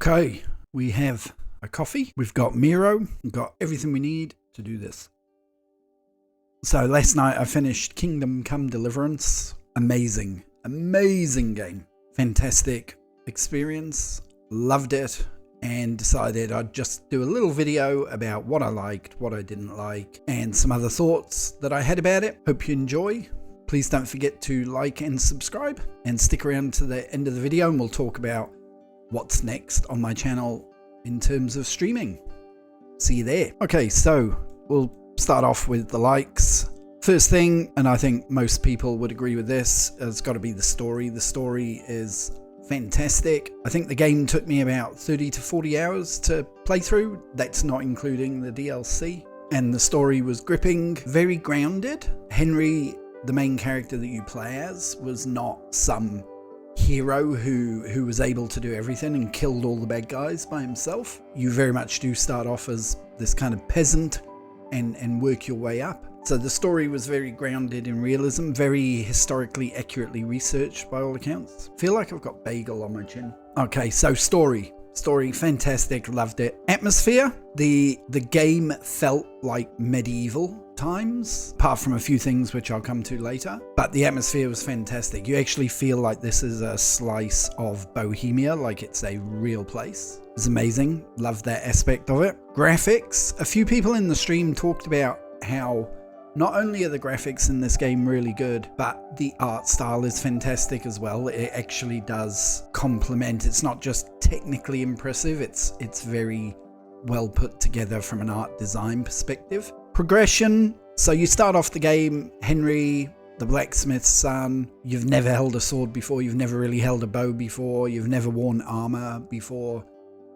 Okay, we have a coffee, we've got Miro, we've got everything we need to do this. So last night I finished Kingdom Come Deliverance. Amazing game. Fantastic experience, loved it, and decided I'd just do a little video about what I liked, what I didn't like, and some other thoughts that I had about it. Hope you enjoy. Please don't forget to like and subscribe, and stick around to the end of the video and we'll talk about what's next on my channel in terms of streaming. See you there. Okay, so we'll start off with the likes. First thing, and I think most people would agree with this, has got to be the story. The story is fantastic. I think the game took me about 30 to 40 hours to play through. That's not including the DLC. And the story was gripping, very grounded. Henry, the main character that you play as, was not some hero who was able to do everything and killed all the bad guys by himself. You very much do start off as this kind of peasant and work your way up. So the story was very grounded in realism, very historically accurately researched by all accounts. Feel like I've got bagel on my chin. Okay, so story fantastic, loved it. Atmosphere, the game felt like medieval times, apart from a few things which I'll come to later, but the atmosphere was fantastic. You actually feel like this is a slice of Bohemia, like it's a real place. It was amazing, loved that aspect of it. Graphics, a few people in the stream talked about how not only are the graphics in this game really good, but the art style is fantastic as well. It actually does complement. It's not just technically impressive, it's very well put together from an art design perspective. Progression, so you start off the game, Henry, the blacksmith's son. You've never held a sword before, you've never really held a bow before, you've never worn armor before.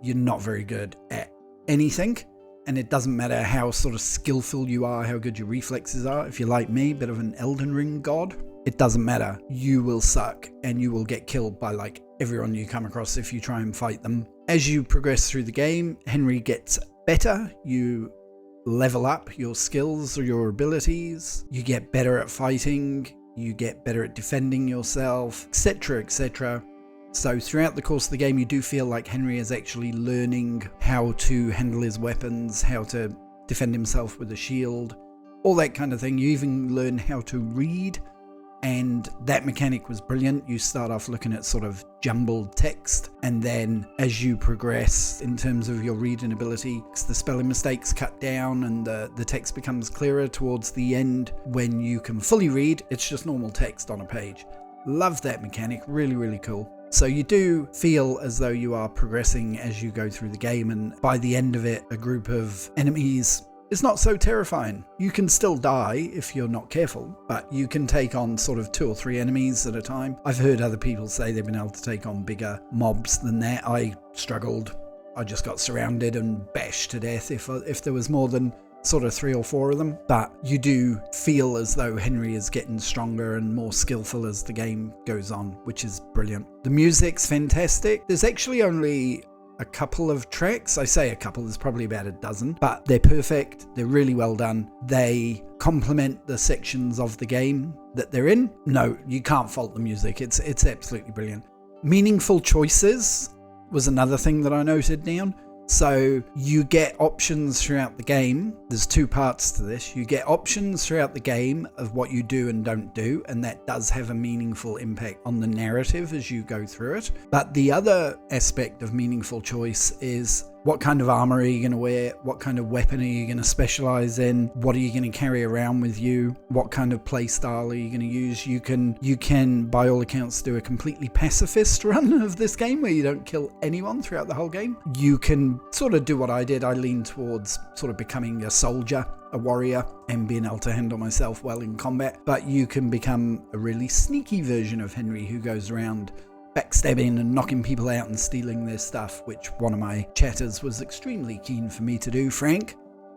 You're not very good at anything. And it doesn't matter how sort of skillful you are, how good your reflexes are. If you're like me, bit of an Elden Ring god, it doesn't matter. You will suck and you will get killed by like everyone you come across if you try and fight them. As you progress through the game, Henry gets better. You level up your skills or your abilities. You get better at fighting. You get better at defending yourself, etc., etc. So throughout the course of the game, you do feel like Henry is actually learning how to handle his weapons, how to defend himself with a shield, all that kind of thing. You even learn how to read, and that mechanic was brilliant. You start off looking at sort of jumbled text, and then as you progress in terms of your reading ability, the spelling mistakes cut down and the text becomes clearer towards the end. When you can fully read, it's just normal text on a page. Love that mechanic, really cool. So you do feel as though you are progressing as you go through the game, and by the end of it, a group of enemies is not so terrifying. You can still die if you're not careful, but you can take on sort of 2 or 3 enemies at a time. I've heard other people say they've been able to take on bigger mobs than that. I struggled. I just got surrounded and bashed to death if there was more than sort of 3 or 4 of them. But you do feel as though Henry is getting stronger and more skillful as the game goes on, which is brilliant. The music's fantastic. There's actually only a couple of tracks. I say a couple, there's probably about a dozen, but they're perfect. They're really well done. They complement the sections of the game that they're in. No, you can't fault the music. It's absolutely brilliant. Meaningful choices was another thing that I noted down. So you get options throughout the game. There's 2 parts to this. You get options throughout the game of what you do and don't do, and that does have a meaningful impact on the narrative as you go through it. But the other aspect of meaningful choice is what kind of armor are you going to wear? What kind of weapon are you going to specialize in? What are you going to carry around with you? What kind of play style are you going to use? You can, by all accounts, do a completely pacifist run of this game where you don't kill anyone throughout the whole game. You can sort of do what I did. I leaned towards sort of becoming a soldier, a warrior, and being able to handle myself well in combat. But you can become a really sneaky version of Henry who goes around backstabbing and knocking people out and stealing their stuff, which one of my chatters was extremely keen for me to do. Frank,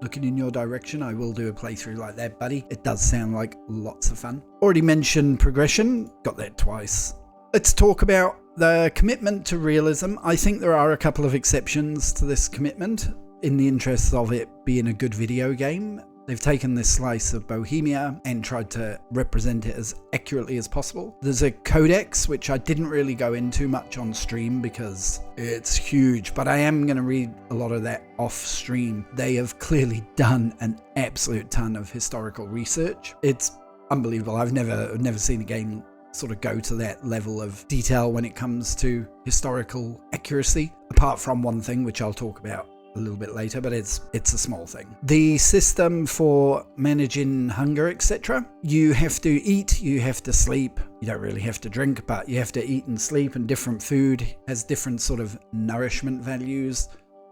looking in your direction, I will do a playthrough like that, buddy. It does sound like lots of fun. Already mentioned progression, got that twice. Let's talk about the commitment to realism. I think there are a couple of exceptions to this commitment in the interests of it being a good video game, They've taken this slice of Bohemia and tried to represent it as accurately as possible. There's a codex, which I didn't really go into much on stream because it's huge, but I am going to read a lot of that off stream. They have clearly done an absolute ton of historical research. It's unbelievable. I've never seen a game sort of go to that level of detail when it comes to historical accuracy, apart from one thing, which I'll talk about a little bit later, but it's a small thing. The system for managing hunger, etc. You have to eat, you have to sleep. You don't really have to drink, but you have to eat and sleep, and different food has different sort of nourishment values.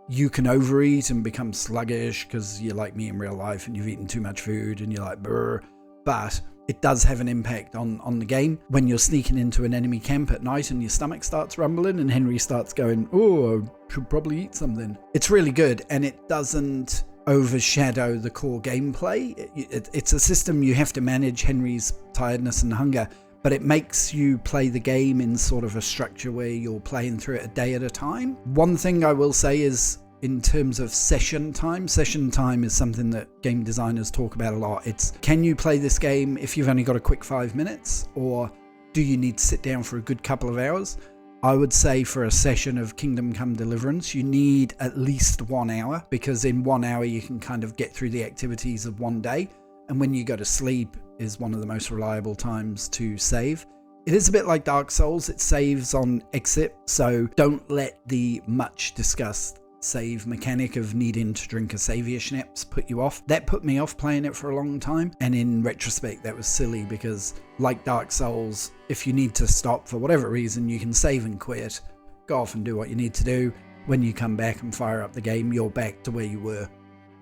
You can overeat and become sluggish because you're like me in real life and you've eaten too much food and you're like, brr. But it does have an impact on the game. When you're sneaking into an enemy camp at night and your stomach starts rumbling and Henry starts going, oh, I should probably eat something. It's really good, and it doesn't overshadow the core gameplay. It's a system you have to manage Henry's tiredness and hunger, but it makes you play the game in sort of a structure where you're playing through it a day at a time. One thing I will say is, in terms of session time is something that game designers talk about a lot. It's, can you play this game if you've only got a quick 5 minutes, or do you need to sit down for a good couple of hours? I would say for a session of Kingdom Come Deliverance, you need at least 1 hour, because in 1 hour you can kind of get through the activities of one day, and when you go to sleep is one of the most reliable times to save. It is a bit like Dark Souls. It saves on exit, so don't let the much discussed save mechanic of needing to drink a saviour schnapps put you off. That put me off playing it for a long time, and in retrospect that was silly, because like Dark Souls, if you need to stop for whatever reason, you can save and quit, go off and do what you need to do. When you come back and fire up the game, you're back to where you were.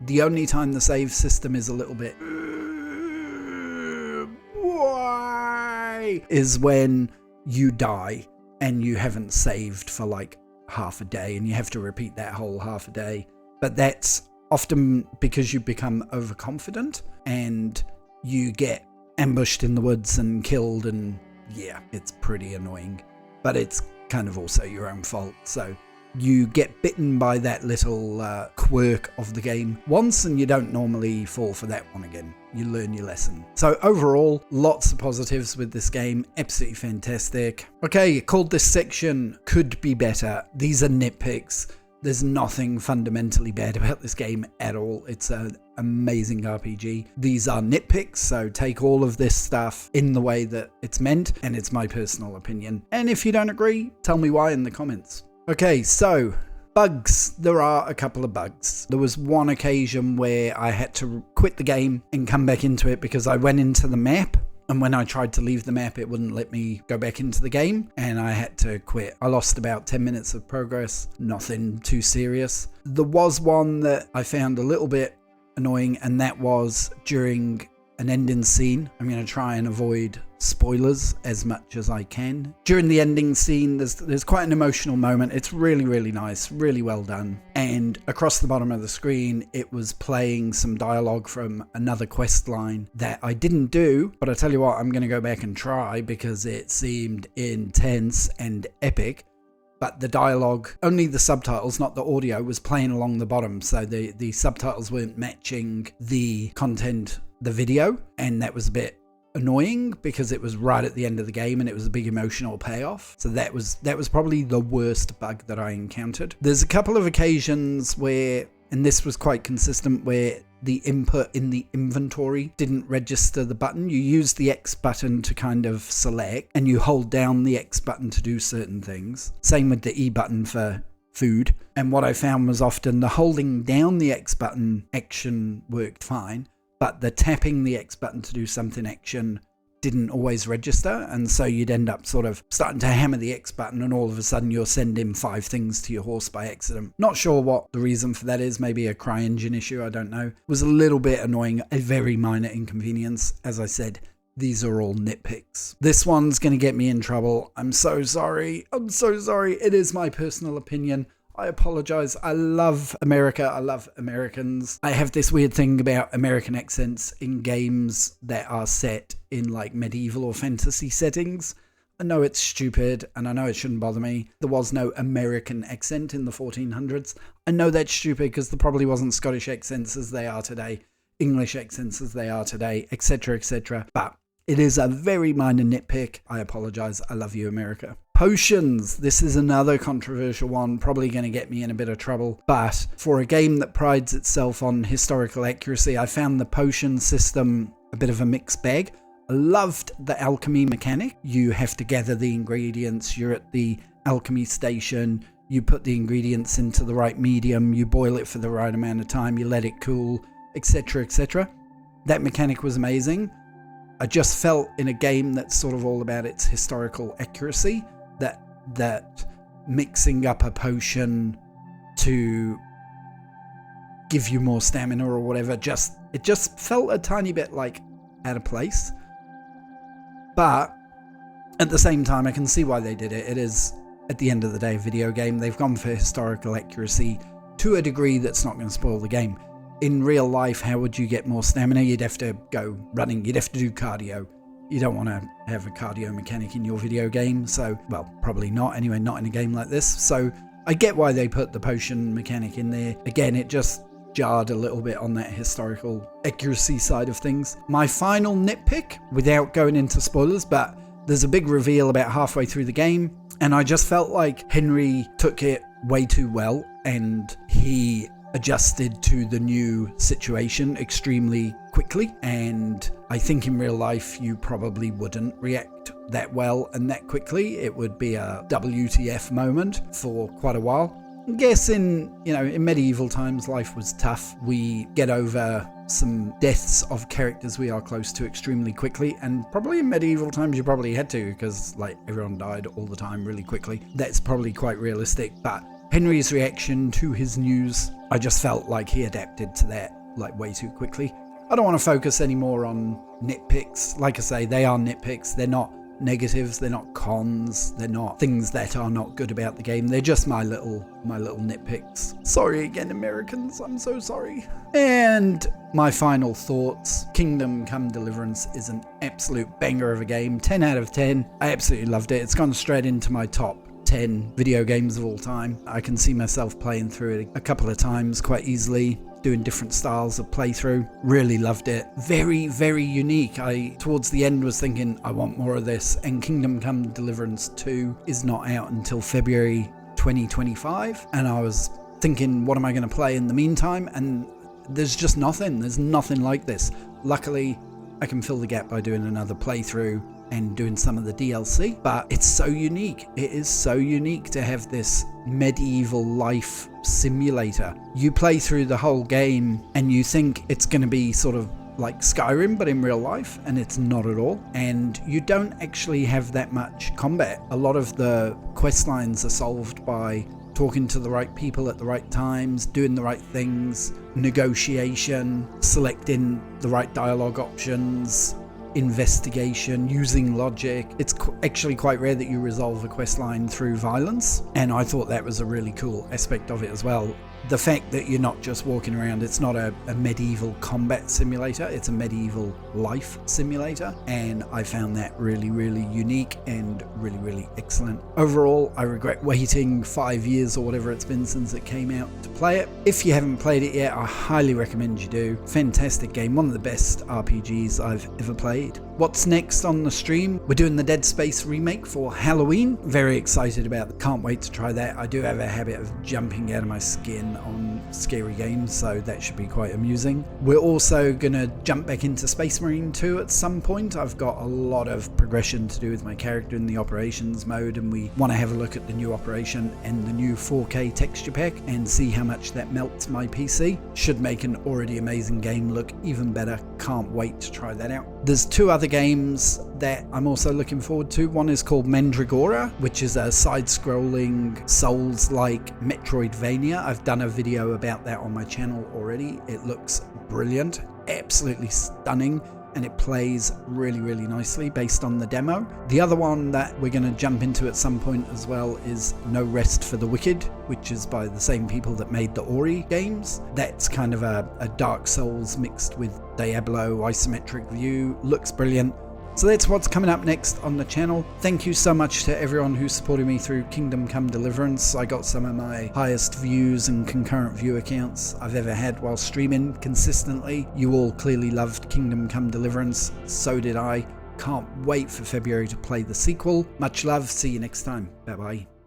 The only time the save system is a little bit why is when you die and you haven't saved for like half a day and you have to repeat that whole half a day. But that's often because you become overconfident and you get ambushed in the woods and killed, and yeah, it's pretty annoying, but it's kind of also your own fault. So you get bitten by that little quirk of the game once, and you don't normally fall for that one again. You learn your lesson. So overall, lots of positives with this game. Absolutely fantastic. Okay, called this section Could Be Better. These are nitpicks. There's nothing fundamentally bad about this game at all. It's an amazing RPG. These are nitpicks, so take all of this stuff in the way that it's meant, and it's my personal opinion. And if you don't agree, tell me why in the comments. Okay, so bugs. There are a couple of bugs. There was one occasion where I had to quit the game and come back into it because I went into the map, and when I tried to leave the map, it wouldn't let me go back into the game, and I had to quit. I lost about 10 minutes of progress. Nothing too serious. There was one that I found a little bit annoying, and that was during an ending scene. I'm going to try and avoid spoilers as much as I can. During the ending scene, there's quite an emotional moment. It's really, really nice, really well done. And across the bottom of the screen, it was playing some dialogue from another quest line that I didn't do, but I tell you what, I'm going to go back and try because it seemed intense and epic. But the dialogue, only the subtitles, not the audio, was playing along the bottom. So the subtitles weren't matching the content, the video, and that was a bit annoying because it was right at the end of the game and it was a big emotional payoff. So that was probably the worst bug that I encountered. There's a couple of occasions where, and this was quite consistent, where the input in the inventory didn't register the button. You use the X button to kind of select, and you hold down the X button to do certain things. Same with the E button for food. And what I found was often the holding down the X button action worked fine, but the tapping the X button to do something action didn't always register, and so you'd end up sort of starting to hammer the X button and all of a sudden you're sending 5 things to your horse by accident. Not sure what the reason for that is, maybe a CryEngine issue, I don't know. It was a little bit annoying, a very minor inconvenience. As I said, these are all nitpicks. This one's going to get me in trouble. I'm so sorry. I'm so sorry. It is my personal opinion. I apologize. I love America. I love Americans. I have this weird thing about American accents in games that are set in like medieval or fantasy settings. I know it's stupid and I know it shouldn't bother me. There was no American accent in the 1400s. I know that's stupid because there probably wasn't Scottish accents as they are today. English accents as they are today, etc., etc. But it is a very minor nitpick. I apologize. I love you, America. Potions. This is another controversial one, probably going to get me in a bit of trouble. But for a game that prides itself on historical accuracy, I found the potion system a bit of a mixed bag. I loved the alchemy mechanic. You have to gather the ingredients. You're at the alchemy station. You put the ingredients into the right medium. You boil it for the right amount of time. You let it cool, etc., etc. That mechanic was amazing. I just felt in a game that's sort of all about its historical accuracy, that mixing up a potion to give you more stamina or whatever, it just felt a tiny bit like out of place. But at the same time, I can see why they did it. It is, at the end of the day, a video game. They've gone for historical accuracy to a degree that's not going to spoil the game. In real life, how would you get more stamina? You'd have to go running. You'd have to do cardio. You don't want to have a cardio mechanic in your video game. So, well, probably not. Anyway, not in a game like this. So I get why they put the potion mechanic in there. Again, it just jarred a little bit on that historical accuracy side of things. My final nitpick, without going into spoilers, but there's a big reveal about halfway through the game. And I just felt like Henry took it way too well. And he adjusted to the new situation extremely quickly, and I think in real life you probably wouldn't react that well and that quickly. It would be a WTF moment for quite a while. I guess in medieval times life was tough. We get over some deaths of characters we are close to extremely quickly, and probably in medieval times you probably had to, because like everyone died all the time really quickly. That's probably quite realistic, but Henry's reaction to his news, I just felt like he adapted to that like way too quickly. I don't want to focus anymore on nitpicks. Like I say, they are nitpicks. They're not negatives. They're not cons. They're not things that are not good about the game. They're just my little nitpicks. Sorry again, Americans. I'm so sorry. And my final thoughts. Kingdom Come Deliverance is an absolute banger of a game. 10 out of 10. I absolutely loved it. It's gone straight into my top 10 video games of all time. I can see myself playing through it a couple of times quite easily, doing different styles of playthrough. Really loved it. Very, very unique. I, towards the end, was thinking, I want more of this. And Kingdom Come Deliverance 2 is not out until February 2025. And I was thinking, what am I going to play in the meantime? And there's just nothing. There's nothing like this. Luckily, I can fill the gap by doing another playthrough and doing some of the DLC, but it's so unique. It is so unique to have this medieval life simulator. You play through the whole game and you think it's going to be sort of like Skyrim, but in real life, and it's not at all. And you don't actually have that much combat. A lot of the quest lines are solved by talking to the right people at the right times, doing the right things, negotiation, selecting the right dialogue options, investigation, using logic. It's actually quite rare that you resolve a quest line through violence, and I thought that was a really cool aspect of it as well. The fact that you're not just walking around, it's not a medieval combat simulator, it's a medieval life simulator, and I found that really, really unique and really, really excellent. Overall, I regret waiting 5 years or whatever it's been since it came out to play it. If you haven't played it yet, I highly recommend you do. Fantastic game, one of the best RPGs I've ever played. What's next on the stream? We're doing the Dead Space remake for Halloween. Very excited about it. Can't wait to try that. I do have a habit of jumping out of my skin on scary games, so that should be quite amusing. We're also going to jump back into Space Marine 2 at some point. I've got a lot of progression to do with my character in the operations mode, and we want to have a look at the new operation and the new 4K texture pack and see how much that melts my PC. Should make an already amazing game look even better. Can't wait to try that out. There's two other games that I'm also looking forward to. One is called Mandragora, which is a side-scrolling Souls-like Metroidvania. I've done a video about that on my channel already. It looks brilliant, absolutely stunning, and it plays really, really nicely based on the demo. The other one that we're going to jump into at some point as well is No Rest for the Wicked, which is by the same people that made the Ori games. That's kind of a Dark Souls mixed with Diablo isometric view. Looks brilliant. So that's what's coming up next on the channel. Thank you so much to everyone who supported me through Kingdom Come Deliverance. I got some of my highest views and concurrent view accounts I've ever had while streaming consistently. You all clearly loved Kingdom Come Deliverance. So did I. Can't wait for February to play the sequel. Much love. See you next time. Bye bye.